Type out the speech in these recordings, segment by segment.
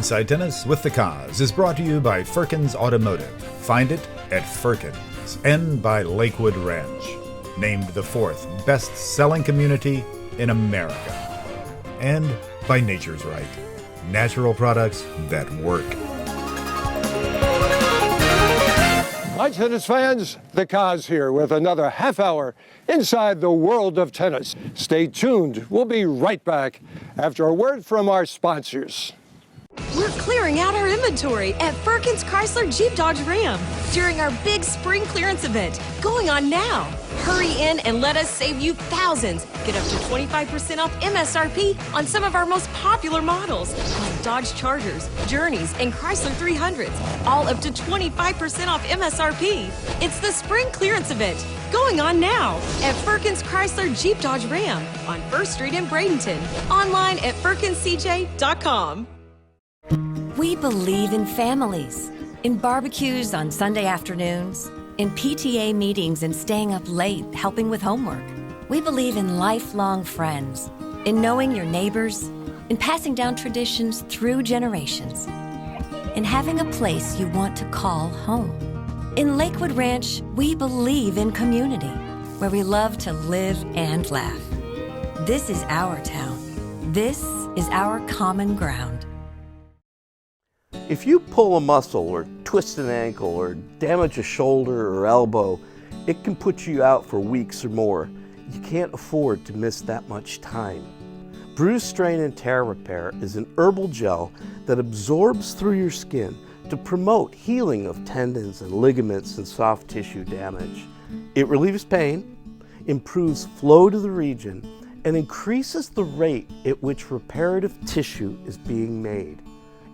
Inside Tennis with the Koz is brought to you by Firkins Automotive. Find it at Firkins, and by Lakewood Ranch, named the 4th best-selling community in America. And by Nature's Right, natural products that work. Hi, tennis fans. The Koz here with another half hour inside the world of tennis. Stay tuned. We'll be right back after a word from our sponsors. We're clearing out our inventory at Firkins Chrysler Jeep Dodge Ram during our big spring clearance event going on now. Hurry in and let us save you thousands. Get up to 25% off MSRP on some of our most popular models, like Dodge Chargers, Journeys, and Chrysler 300s, all up to 25% off MSRP. It's the spring clearance event going on now at Firkins Chrysler Jeep Dodge Ram on 1st Street in Bradenton. Online at firkinscj.com. We believe in families, in barbecues on Sunday afternoons, in PTA meetings and staying up late helping with homework. We believe in lifelong friends, in knowing your neighbors, in passing down traditions through generations, in having a place you want to call home. In Lakewood Ranch, we believe in community, where we love to live and laugh. This is our town. This is our common ground. If you pull a muscle or twist an ankle or damage a shoulder or elbow, it can put you out for weeks or more. You can't afford to miss that much time. Bruise, Strain, and Tear Repair is an herbal gel that absorbs through your skin to promote healing of tendons and ligaments and soft tissue damage. It relieves pain, improves flow to the region, and increases the rate at which reparative tissue is being made.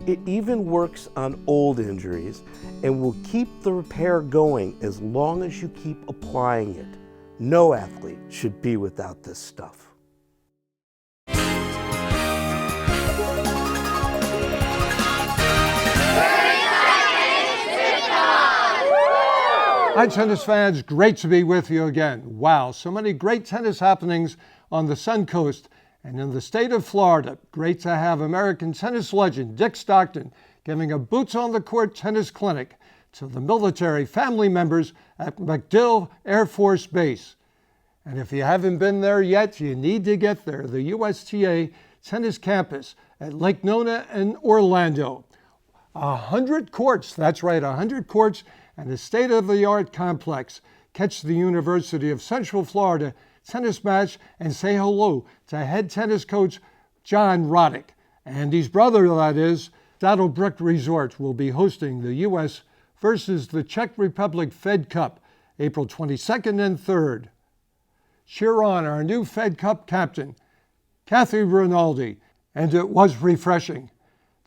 It even works on old injuries and will keep the repair going as long as you keep applying it. No athlete should be without this stuff. Hi, tennis fans. Great to be with you again. Wow, so many great tennis happenings on the Sun Coast and in the state of Florida. Great to have American tennis legend Dick Stockton giving a boots-on-the-court tennis clinic to the military family members at MacDill Air Force Base. And if you haven't been there yet, you need to get there. The USTA Tennis Campus at Lake Nona in Orlando. 100 courts, that's right, 100 courts and a state-of-the-art complex. Catch the University of Central Florida tennis match and say hello to head tennis coach John Roddick. Andy's brother, that is. Saddlebrook Resort will be hosting the U.S. versus the Czech Republic Fed Cup, April 22nd and 3rd. Cheer on our new Fed Cup captain, Kathy Rinaldi, and it was refreshing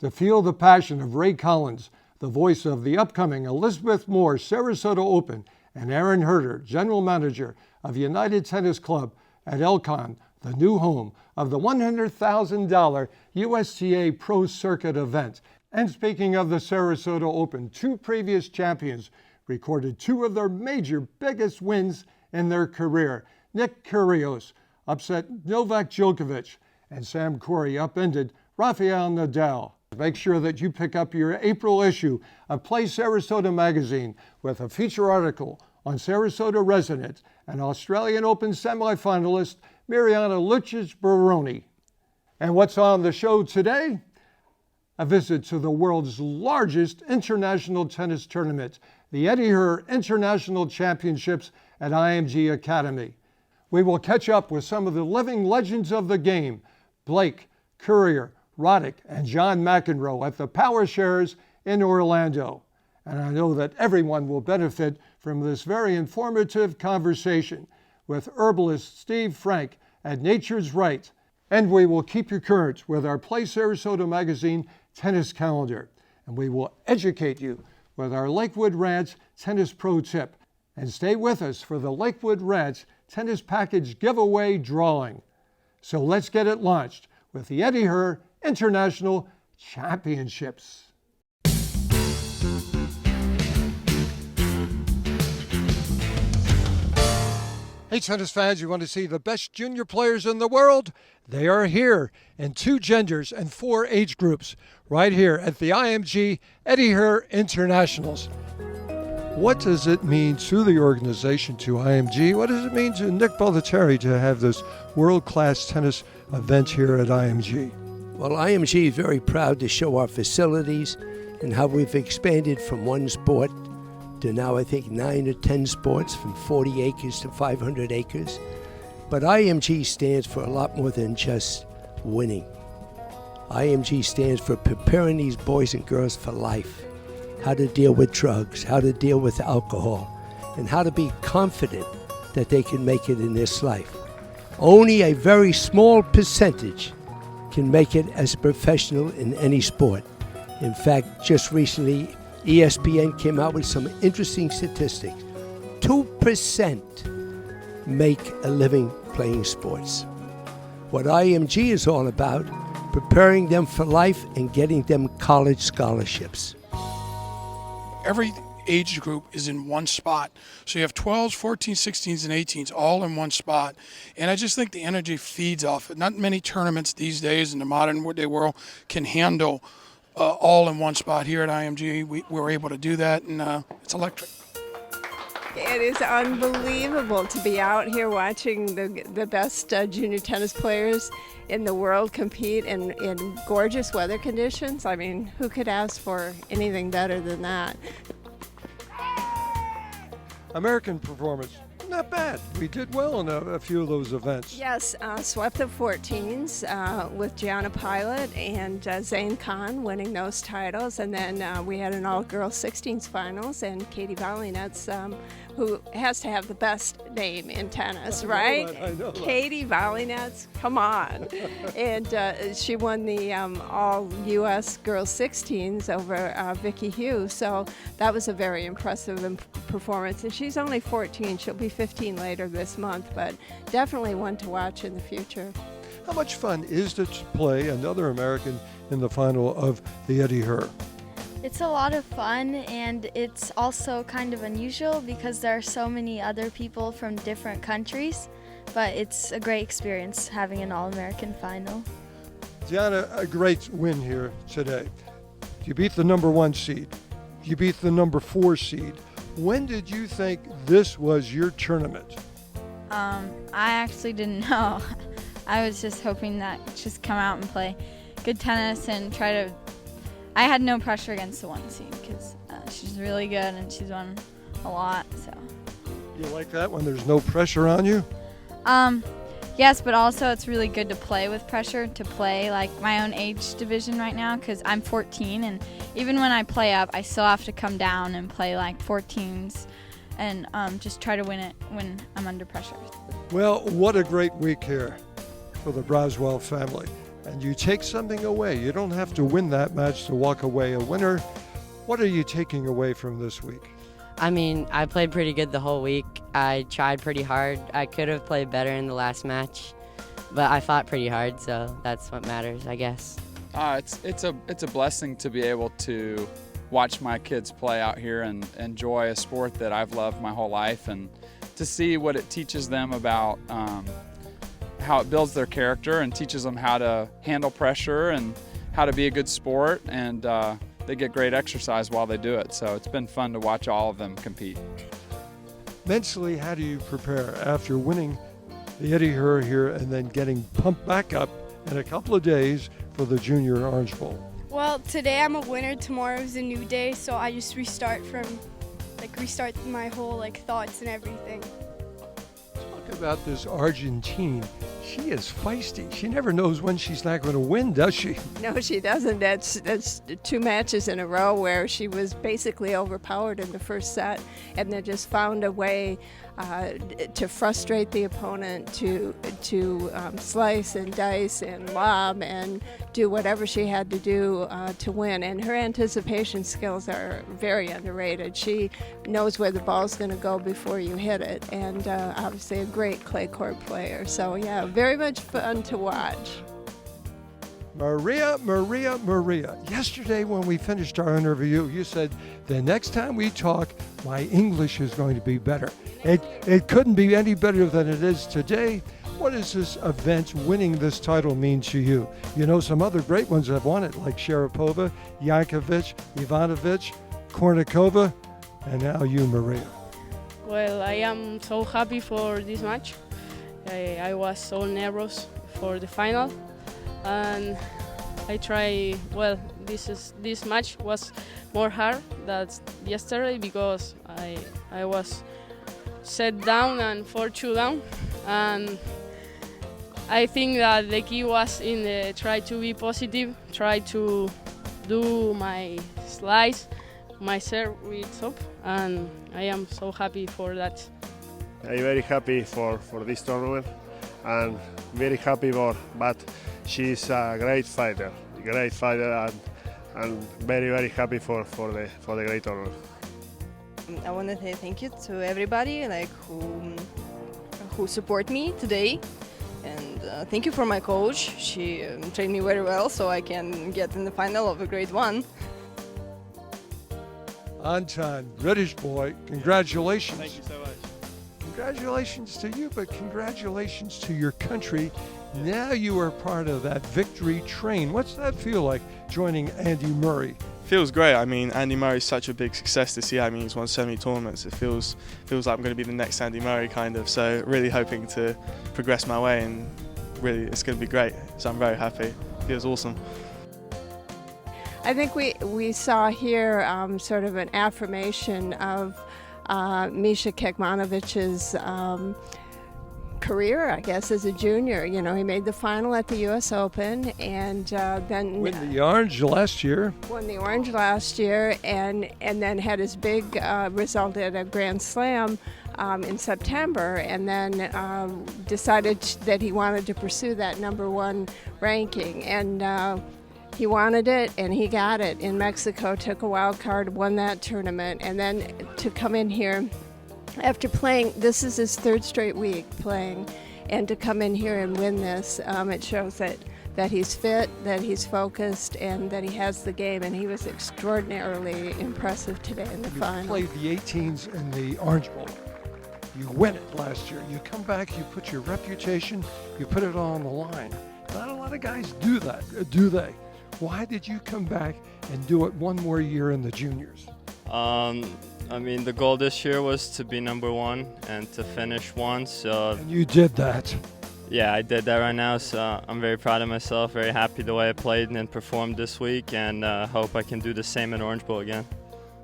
to feel the passion of Ray Collins, the voice of the upcoming Elizabeth Moore Sarasota Open, and Aaron Herter, general manager of United Tennis Club at Elcon, the new home of the $100,000 USTA Pro Circuit event. And speaking of the Sarasota Open, 2 previous champions recorded 2 of their major biggest wins in their career. Nick Kyrgios upset Novak Djokovic, and Sam Querrey upended Rafael Nadal. Make sure that you pick up your April issue of Play Sarasota magazine with a feature article on Sarasota resident and Australian Open semifinalist Mariana Lucic-Baroni. And what's on the show today? A visit to the world's largest international tennis tournament, the Eddie Herr International Championships at IMG Academy. We will catch up with some of the living legends of the game, Blake, Courier, Roddick, and John McEnroe at the Power Shares in Orlando. And I know that everyone will benefit from this very informative conversation with herbalist Steve Frank at Nature's Right. And we will keep you current with our Play Sarasota magazine tennis calendar. And we will educate you with our Lakewood Ranch Tennis Pro Tip. And stay with us for the Lakewood Ranch Tennis Package Giveaway Drawing. So let's get it launched with the Eddie Herr International Championships. Hey, tennis fans, you want to see the best junior players in the world? They are here in 2 genders and 4 age groups, right here at the IMG Eddie Herr Internationals. What does it mean to the organization, to IMG? What does it mean to Nick Bollettieri to have this world-class tennis event here at IMG? Well, IMG is very proud to show our facilities and how we've expanded from one sport to now I think 9 or 10 sports, from 40 acres to 500 acres. But IMG stands for a lot more than just winning. IMG stands for preparing these boys and girls for life, how to deal with drugs, how to deal with alcohol, and how to be confident that they can make it in this life. Only a very small percentage can make it as a professional in any sport. In fact, just recently, ESPN came out with some interesting statistics. 2% make a living playing sports. What IMG is all about, preparing them for life and getting them college scholarships. Every age group is in one spot. So you have 12s, 14s, 16s, and 18s all in one spot. And I just think the energy feeds off it. Not many tournaments these days in the modern day world can handle all in one spot. Here at IMG, we're able to do that, and it's electric. It is unbelievable to be out here watching the best junior tennis players in the world compete in gorgeous weather conditions. I mean, who could ask for anything better than that? American performance, not bad. We did well in a few of those events. Yes, swept the 14s with Gianna Pielet and Zain Khan winning those titles. And then we had an all-girls 16s finals, and Katie Valinets, who has to have the best name in tennis, right? I know that. Katie Valinets, come on. And she won the all-U.S. girls 16s over Vicky Hughes. So that was a very impressive performance. And she's only 14. She'll be 15 later this month, but definitely one to watch in the future. How much fun is it to play another American in the final of the Eddie Herr? It's a lot of fun, and it's also kind of unusual because there are so many other people from different countries, but it's a great experience having an All-American final. Gianna, a great win here today. You beat the number 1 seed. You beat the number 4 seed. When did you think this was your tournament? I actually didn't know. I was just hoping that just come out and play good tennis and try to. I had no pressure against the 1 seed because she's really good and she's won a lot. So. You like that when there's no pressure on you? Yes, but also it's really good to play with pressure, to play like my own age division right now because I'm 14, and even when I play up, I still have to come down and play like 14s and just try to win it when I'm under pressure. Well, what a great week here for the Braswell family. And you take something away. You don't have to win that match to walk away a winner. What are you taking away from this week? I mean, I played pretty good the whole week. I tried pretty hard. I could have played better in the last match, but I fought pretty hard, so that's what matters, I guess. It's a blessing to be able to watch my kids play out here and enjoy a sport that I've loved my whole life, and to see what it teaches them about how it builds their character and teaches them how to handle pressure and how to be a good sport, and they get great exercise while they do it. So it's been fun to watch all of them compete. Mentally, how do you prepare after winning the Eddie Herr here and then getting pumped back up in a couple of days for the Junior Orange Bowl? Well, today I'm a winner. Tomorrow is a new day, so I just restart my whole thoughts and everything. Talk about this Argentine. She is feisty. She never knows when she's not going to win, does she? No, she doesn't. That's 2 matches in a row where she was basically overpowered in the first set and then just found a way to frustrate the opponent, to slice and dice and lob and do whatever she had to do to win. And her anticipation skills are very underrated. She knows where the ball's going to go before you hit it, and obviously a great clay court player. So yeah, very much fun to watch. Maria. Yesterday when we finished our interview, you said, the next time we talk, my English is going to be better. It couldn't be any better than it is today. What does this event, winning this title, mean to you? You know, some other great ones have won it, like Sharapova, Yankovic, Ivanovic, Kornikova, and now you, Maria. Well, I am so happy for this match. I was so nervous for the final, and I try. Well, this match was more hard than yesterday because I was set down and 4-2 down, and I think that the key was in the try to be positive, try to do my slice, my serve with top, and I am so happy for that. I'm very happy for this tournament and very happy for, but she's a great fighter and very happy for the great tournament. I want to say thank you to everybody who support me today, and thank you for my coach. She trained me very well so I can get in the final of a grade 1. Anton, British boy, congratulations. Thank you so much. Congratulations to you, but congratulations to your country. Now you are part of that victory train. What's that feel like, joining Andy Murray? Feels great. I mean, Andy Murray's such a big success this year. I mean, he's won so many tournaments. It feels like I'm going to be the next Andy Murray, kind of. So really hoping to progress my way, and really it's going to be great. So I'm very happy. It feels awesome. I think we saw here sort of an affirmation of Misha Kekmanovic's career, I guess, as a junior. You know, he made the final at the U.S. Open, and then won the Orange last year. Won the Orange last year, and then had his big result at a Grand Slam in September, and then decided that he wanted to pursue that #1 ranking, and he wanted it, and he got it in Mexico. Took a wild card, won that tournament, and then to come in here after playing, this is his 3rd straight week playing, and to come in here and win this, it shows that he's fit, that he's focused, and that he has the game, and he was extraordinarily impressive today in the final. You played the 18s in the Orange Bowl. You win it last year. You come back, you put your reputation, you put it on the line. Not a lot of guys do that, do they? Why did you come back and do it one more year in the juniors? I mean, the goal this year was to be #1 and to finish 1. So. And you did that. Yeah, I did that right now. So I'm very proud of myself. Very happy the way I played and performed this week, and hope I can do the same at Orange Bowl again.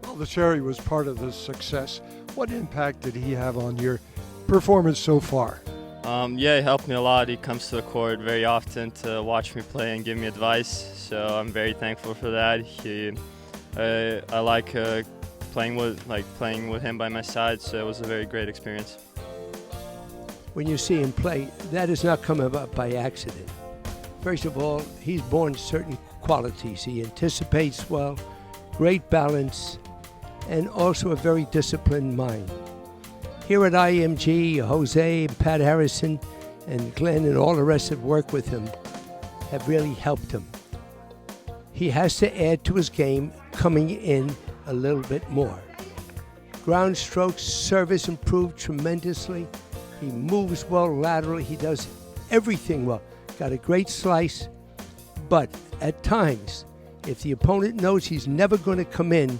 Well, the Cherry was part of this success. What impact did he have on your performance so far? Yeah, he helped me a lot. He comes to the court very often to watch me play and give me advice. So I'm very thankful for that. I like playing with him by my side. So it was a very great experience. When you see him play, that has not come about by accident. First of all, he's born certain qualities. He anticipates well, great balance, and also a very disciplined mind. Here at IMG, Jose, Pat Harrison, and Glenn and all the rest that work with him have really helped him. He has to add to his game, coming in a little bit more. Ground strokes, service improved tremendously. He moves well laterally. He does everything well. Got a great slice, but at times, if the opponent knows he's never going to come in,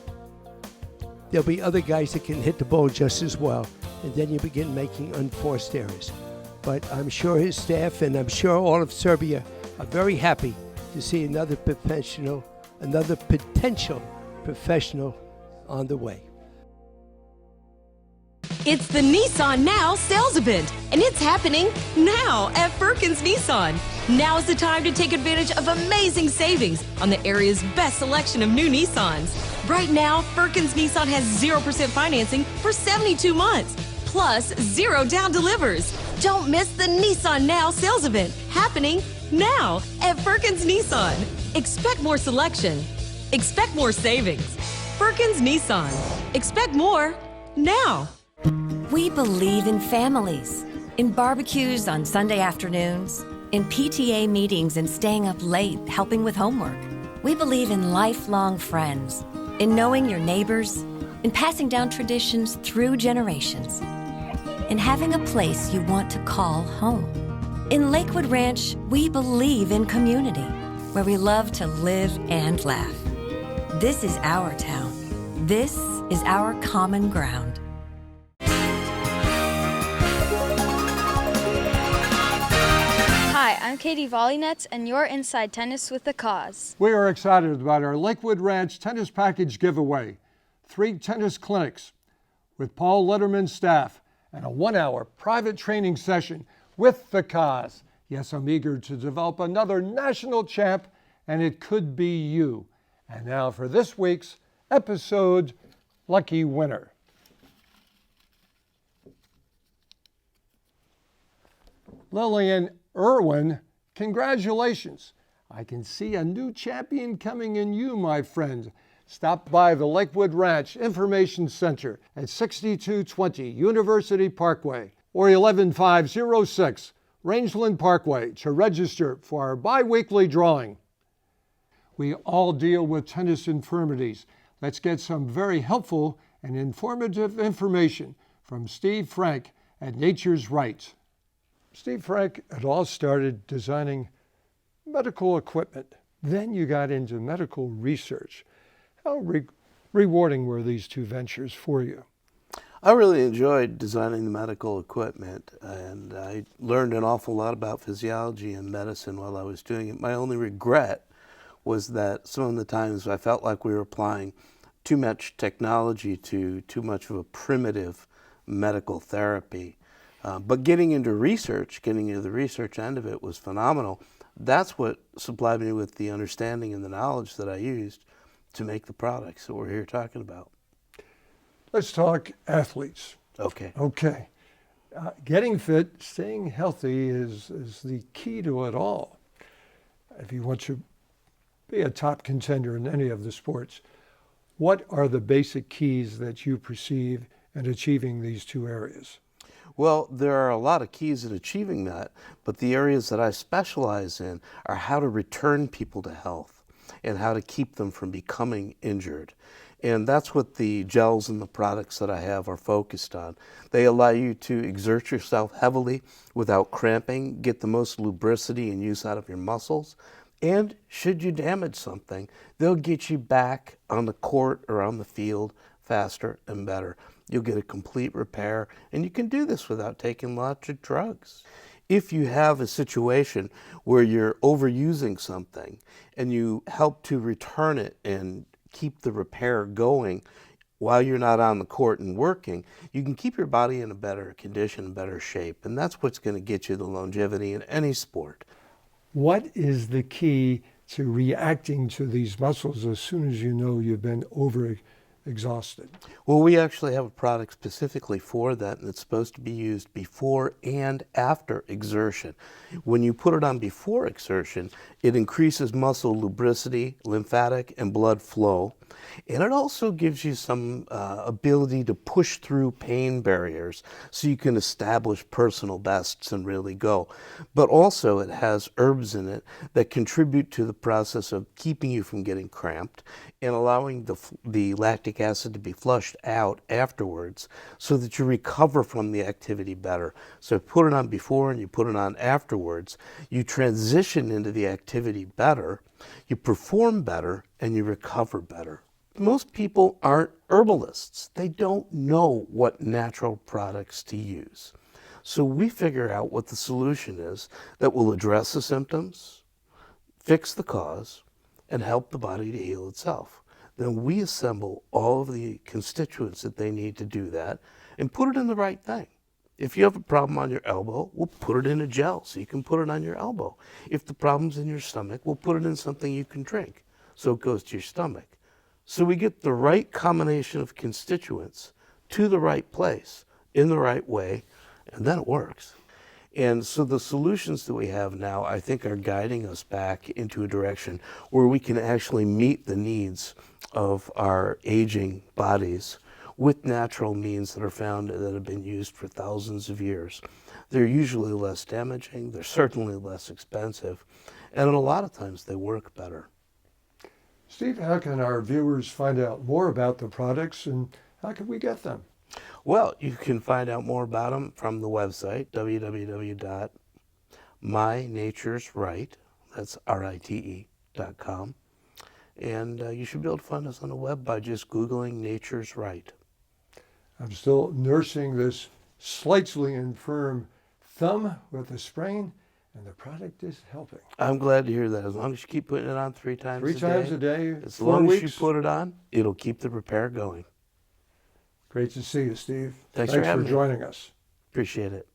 there'll be other guys that can hit the ball just as well, and then you begin making unforced errors. But I'm sure his staff and I'm sure all of Serbia are very happy to see another potential professional on the way. It's the Nissan Now sales event, and it's happening now at Firkins Nissan. Now is the time to take advantage of amazing savings on the area's best selection of new Nissans. Right now, Firkins Nissan has 0% financing for 72 months, plus 0 down delivers. Don't miss the Nissan Now sales event happening now at Firkins Nissan. Expect more selection. Expect more savings. Firkins Nissan. Expect more now. We believe in families, in barbecues on Sunday afternoons, in PTA meetings and staying up late helping with homework. We believe in lifelong friends, in knowing your neighbors, in passing down traditions through generations, in having a place you want to call home. In Lakewood Ranch, we believe in community, where we love to live and laugh. This is our town. This is our common ground. Hi, I'm Katie Volleynets, and you're Inside Tennis with the Cause. We are excited about our Lakewood Ranch Tennis Package giveaway. 3 tennis clinics with Paul Letterman's staff and a 1-hour private training session with the Cause. Yes, I'm eager to develop another national champ, and it could be you. And now for this week's episode lucky winner. Lillian Irwin, congratulations. I can see a new champion coming in you, my friend. Stop by the Lakewood Ranch Information Center at 6220 University Parkway or 11506 Rangeland Parkway to register for our bi-weekly drawing. We all deal with tennis infirmities. Let's get some very helpful and informative information from Steve Frank at Nature's Right. Steve Frank had all started designing medical equipment. Then you got into medical research. How rewarding were these 2 ventures for you? I really enjoyed designing the medical equipment, and I learned an awful lot about physiology and medicine while I was doing it. My only regret was that some of the times I felt like we were applying too much technology to too much of a primitive medical therapy. But getting into the research end of it was phenomenal. That's what supplied me with the understanding and the knowledge that I used to make the products that we're here talking about. Let's talk athletes. Okay. Getting fit, staying healthy is the key to it all. If you want to be a top contender in any of the sports, what are the basic keys that you perceive in achieving these 2 areas? Well, there are a lot of keys in achieving that, but the areas that I specialize in are how to return people to health and how to keep them from becoming injured. And that's what the gels and the products that I have are focused on. They allow you to exert yourself heavily without cramping, get the most lubricity and use out of your muscles, and should you damage something, they'll get you back on the court or on the field faster and better. You'll get a complete repair, and you can do this without taking lots of drugs. If you have a situation where you're overusing something and you help to return it and keep the repair going while you're not on the court and working, you can keep your body in a better condition, better shape, and that's what's going to get you the longevity in any sport. What is the key to reacting to these muscles as soon as you know you've been exhausted? Well, we actually have a product specifically for that, and it's supposed to be used before and after exertion. When you put it on before exertion, it increases muscle lubricity, lymphatic, and blood flow. And it also gives you some ability to push through pain barriers so you can establish personal bests and really go. But also it has herbs in it that contribute to the process of keeping you from getting cramped and allowing the lactic acid to be flushed out afterwards so that you recover from the activity better. So put it on before and you put it on afterwards. You transition into the activity better, you perform better, and you recover better. Most people aren't herbalists. They don't know what natural products to use. So we figure out what the solution is that will address the symptoms, fix the cause, and help the body to heal itself. Then we assemble all of the constituents that they need to do that and put it in the right thing. If you have a problem on your elbow, we'll put it in a gel so you can put it on your elbow. If the problem's in your stomach, we'll put it in something you can drink so it goes to your stomach. So we get the right combination of constituents to the right place in the right way, and then it works. And so the solutions that we have now, I think, are guiding us back into a direction where we can actually meet the needs of our aging bodies with natural means that are found that have been used for thousands of years. They're usually less damaging, they're certainly less expensive, and a lot of times they work better. Steve, how can our viewers find out more about the products, and how can we get them? Well, you can find out more about them from the website, www.mynaturesright, that's RITE.com. And you should be able to find us on the web by just Googling Nature's Right. I'm still nursing this slightly infirm thumb with a sprain, and the product is helping. I'm glad to hear that. As long as you keep putting it on 3 times a day. 3 times a day, As 4 long weeks. as you put it on, it'll keep the repair going. Great to see you, Steve. Thanks for having me. joining us. Appreciate it.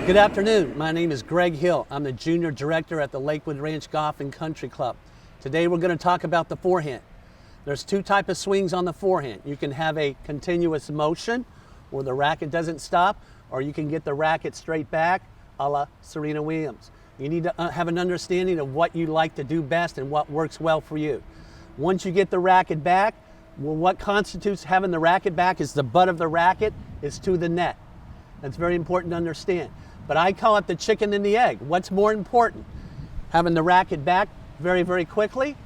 Good afternoon. My name is Greg Hill. I'm the Junior Director at the Lakewood Ranch Golf and Country Club. Today we're going to talk about the forehand. There's 2 types of swings on the forehand. You can have a continuous motion where the racket doesn't stop, or you can get the racket straight back a la Serena Williams. You need to have an understanding of what you like to do best and what works well for you. Once you get the racket back, well, what constitutes having the racket back is the butt of the racket is to the net. That's very important to understand. But I call it the chicken and the egg. What's more important? Having the racket back very, very quickly,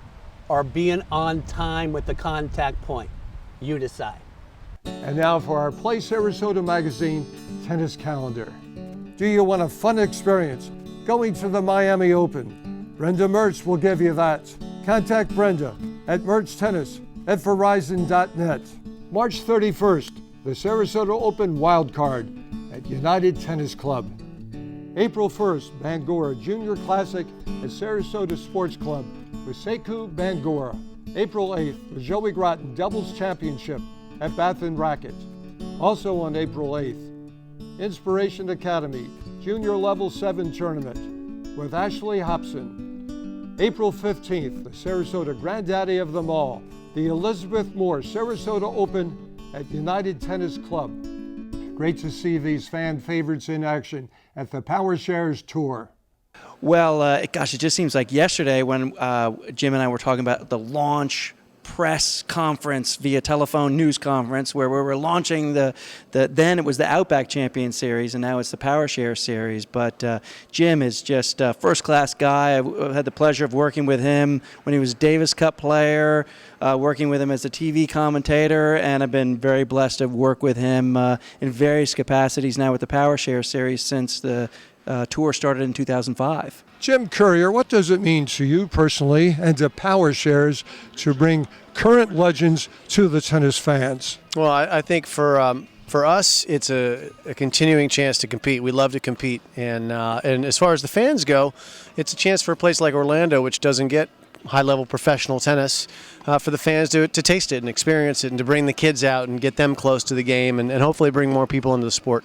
or being on time with the contact point? You decide. And now for our Play Sarasota Magazine tennis calendar. Do you want a fun experience going to the Miami Open? Brenda Mertz will give you that. Contact Brenda at mertztennis@verizon.net. March 31st, the Sarasota Open Wildcard at United Tennis Club. April 1st, Bangor Junior Classic at Sarasota Sports Club with Sekou Bangor. April 8th, the Joey Groton Doubles Championship at Bath & Racket. Also on April 8th, Inspiration Academy Junior Level 7 Tournament with Ashley Hobson. April 15th, the Sarasota Granddaddy of them all, the Elizabeth Moore Sarasota Open at United Tennis Club. Great to see these fan favorites in action at the Power Shares Tour. Well, gosh, it just seems like yesterday when Jim and I were talking about the launch press conference via telephone news conference where we were launching then it was the Outback Champion Series and now it's the Power Share Series. But Jim is just a first-class guy. I've had the pleasure of working with him when he was Davis Cup player, working with him as a TV commentator, and I've been very blessed to work with him in various capacities now with the Power Share Series since the tour started in 2005. Jim Courier, what does it mean to you personally and to Power Shares to bring current legends to the tennis fans? Well, I think for us, it's a continuing chance to compete. We love to compete, and as far as the fans go, it's a chance for a place like Orlando, which doesn't get high-level professional tennis, for the fans to taste it and experience it and to bring the kids out and get them close to the game and hopefully bring more people into the sport.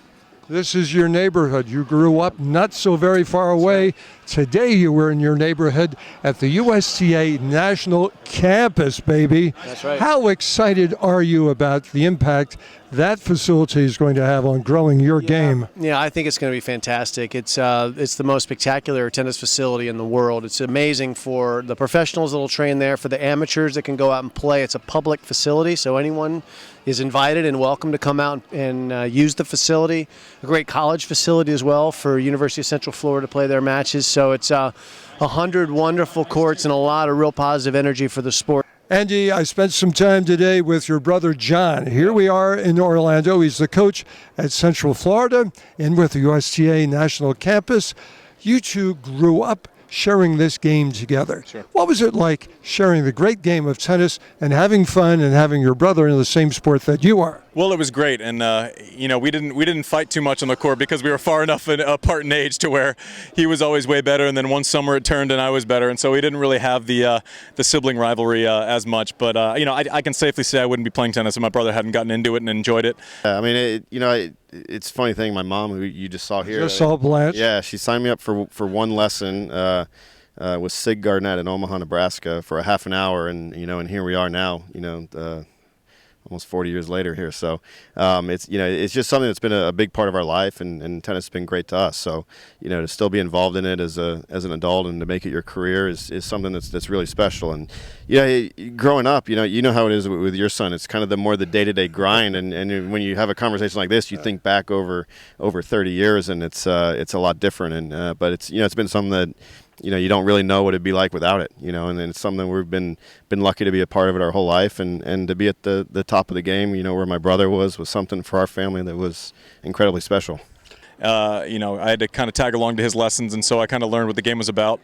This is your neighborhood. You grew up not so very far away. Today you were in your neighborhood at the USTA National Campus, baby. That's right. How excited are you about the impact that facility is going to have on growing your game? Yeah, I think it's going to be fantastic. It's the most spectacular tennis facility in the world. It's amazing for the professionals that will train there, for the amateurs that can go out and play. It's a public facility, so anyone is invited and welcome to come out and use the facility. A great college facility as well for University of Central Florida to play their matches. So it's 100 wonderful courts and a lot of real positive energy for the sport. Andy, I spent some time today with your brother John. Here we are in Orlando. He's the coach at Central Florida and with the USTA National Campus. You two grew up sharing this game together. Sure. What was it like sharing the great game of tennis and having fun and having your brother in the same sport that you are? Well, it was great, and we didn't fight too much on the court because we were far enough apart in age to where he was always way better, and then one summer it turned and I was better, and so we didn't really have the sibling rivalry as much. But I can safely say I wouldn't be playing tennis if my brother hadn't gotten into it and enjoyed it. It's a funny thing. My mom, who you just saw here, Just saw Blanche. Yeah, she signed me up for one lesson with Sig Garnett in Omaha, Nebraska, for a half an hour, and here we are now. almost 40 years later here. So it's just something that's been a big part of our life, and tennis has been great to us. So to still be involved in it as an adult and to make it your career is something that's really special. And growing up, you know how it is with your son. It's kind of the day-to-day grind, and when you have a conversation like this, you think back over 30 years, and it's a lot different. And but it's been something that you don't really know what it'd be like without it, and it's something we've been lucky to be a part of it our whole life, and to be at the top of the game, where my brother was something for our family that was incredibly special. I had to kind of tag along to his lessons, and so I kind of learned what the game was about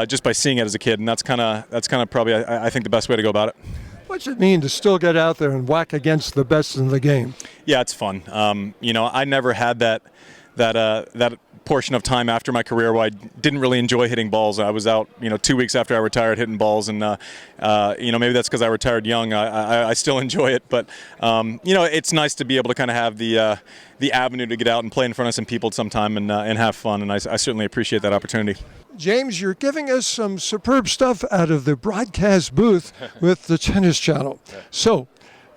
just by seeing it as a kid, and that's kind of probably I think the best way to go about it. What's it mean to still get out there and whack against the best in the game? Yeah, it's fun. I never had that portion of time after my career where I didn't really enjoy hitting balls. I was out, 2 weeks after I retired hitting balls, and maybe that's because I retired young. I still enjoy it, but it's nice to be able to kind of have the avenue to get out and play in front of some people sometime and have fun, and I certainly appreciate that opportunity. James, you're giving us some superb stuff out of the broadcast booth with the Tennis Channel. So,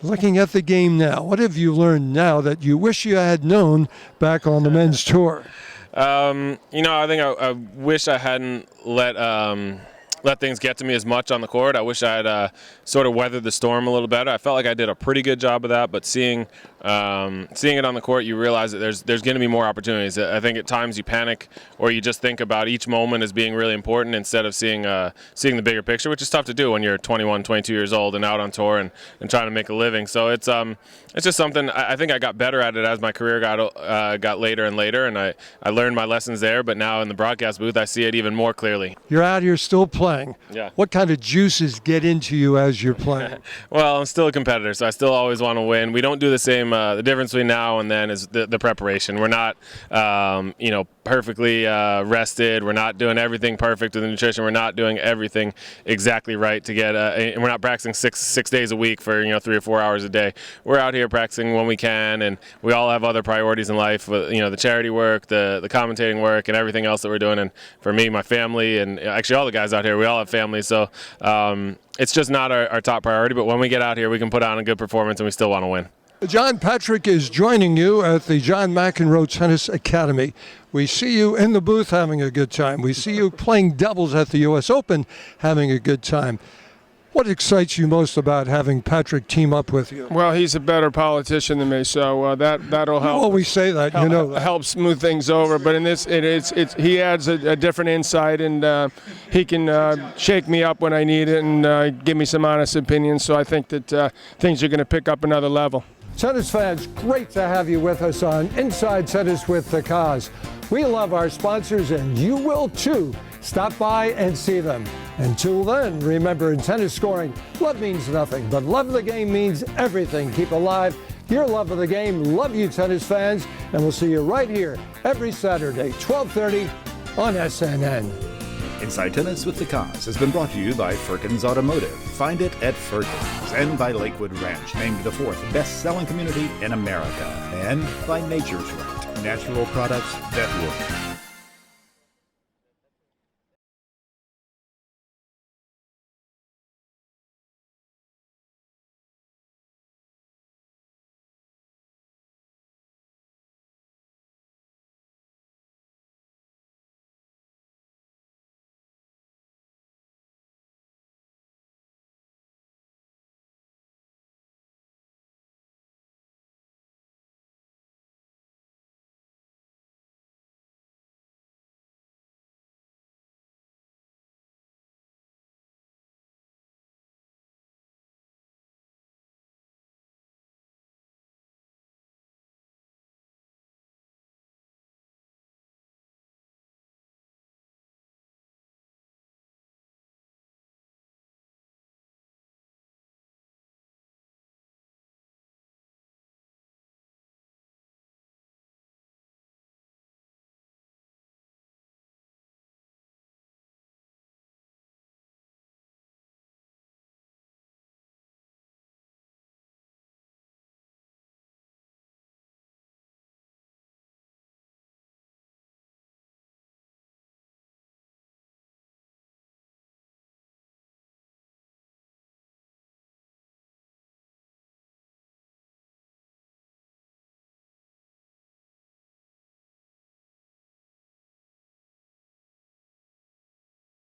looking at the game now, what have you learned now that you wish you had known back on the men's tour? I think I wish I hadn't let things get to me as much on the court. I wish I had sort of weathered the storm a little better. I felt like I did a pretty good job of that, but seeing it on the court, you realize that there's going to be more opportunities. I think at times you panic, or you just think about each moment as being really important instead of seeing the bigger picture, which is tough to do when you're 21, 22 years old and out on tour and trying to make a living. So it's just something I think I got better at it as my career got later and later, and I learned my lessons there. But now in the broadcast booth, I see it even more clearly. You're out here still playing. Yeah. What kind of juices get into you as you're playing? Well, I'm still a competitor, so I still always want to win. We don't do the same. The difference between now and then is the preparation. We're not, perfectly rested. We're not doing everything perfect with the nutrition. We're not doing everything exactly right to get. And we're not practicing six days a week for 3 or 4 hours a day. We're out here practicing when we can, and we all have other priorities in life. The charity work, the commentating work, and everything else that we're doing. And for me, my family, and actually all the guys out here, we all have families. So it's just not our top priority. But when we get out here, we can put on a good performance, and we still want to win. John Patrick is joining you at the John McEnroe Tennis Academy. We see you in the booth having a good time. We see you playing doubles at the U.S. Open having a good time. What excites you most about having Patrick team up with you? Well, he's a better politician than me, so that'll help. You always say that, you know that. Help smooth things over, but in this, he adds a different insight, and he can shake me up when I need it and give me some honest opinions. So I think that things are going to pick up another level. Tennis fans, great to have you with us on Inside Tennis with the Koz. We love our sponsors, and you will too. Stop by and see them. Until then, remember, in tennis scoring, love means nothing, but love of the game means everything. Keep alive your love of the game. Love you, tennis fans, and we'll see you right here every Saturday, 12:30 on SNN. Inside Tennis with the Koz has been brought to you by Firkins Automotive. Find it at Firkins. And by Lakewood Ranch, named the 4th best-selling community in America. And by Nature's Right, natural products that work.